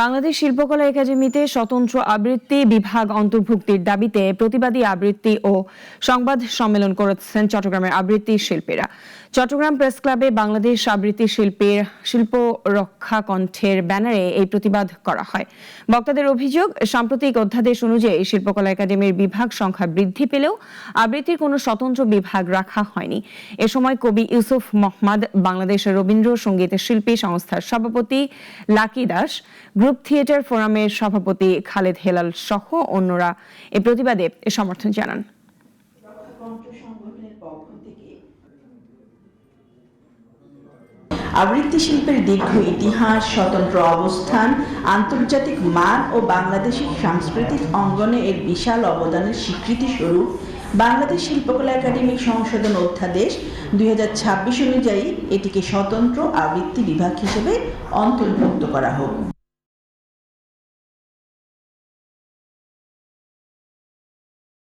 বাংলাদেশ শিল্পকলা একাডেমিতে স্বতন্ত্র আবৃত্তি বিভাগ অন্তর্ভুক্তির দাবিতে প্রতিবাদী আবৃত্তি ও সংবাদ সম্মেলন করেছেন চট্টগ্রামের আবৃত্তি শিল্পীরা। চট্টগ্রাম প্রেস ক্লাবে বাংলাদেশ আবৃত্তি শিল্পীর শিল্প রক্ষা কণ্ঠের ব্যানারে এই প্রতিবাদ করা হয়। বক্তাদের অভিযোগ, সাম্প্রতিক অধ্যাদেশ অনুযায়ী শিল্পকলা একাডেমির বিভাগ সংখ্যা বৃদ্ধি পেলেও আবৃত্তির কোনো স্বতন্ত্র বিভাগ রাখা হয়নি। এ সময় কবি ইউসুফ মোহাম্মদ, বাংলাদেশ রবীন্দ্র সঙ্গীত শিল্পী সংস্থার সভাপতি লাকি দাস, গ্রুপ থিয়েটার ফোরামের সভাপতি খালেদ হেলাল সহ অন্যরা এই প্রতিবাদে সমর্থন জানান। আবৃত্তি শিল্পের দীর্ঘ ইতিহাস, স্বতন্ত্র অবস্থান, আন্তর্জাতিক মান ও বাংলাদেশের সাংস্কৃতিক অঙ্গনে এর বিশাল অবদানের স্বীকৃতি স্বরূপ বাংলাদেশ শিল্পকলা একাডেমির সংশোধন অধ্যাদেশ 2026 অনুযায়ী এটিকে স্বতন্ত্র আবৃত্তি বিভাগ হিসেবে অন্তর্ভুক্ত করা হোক।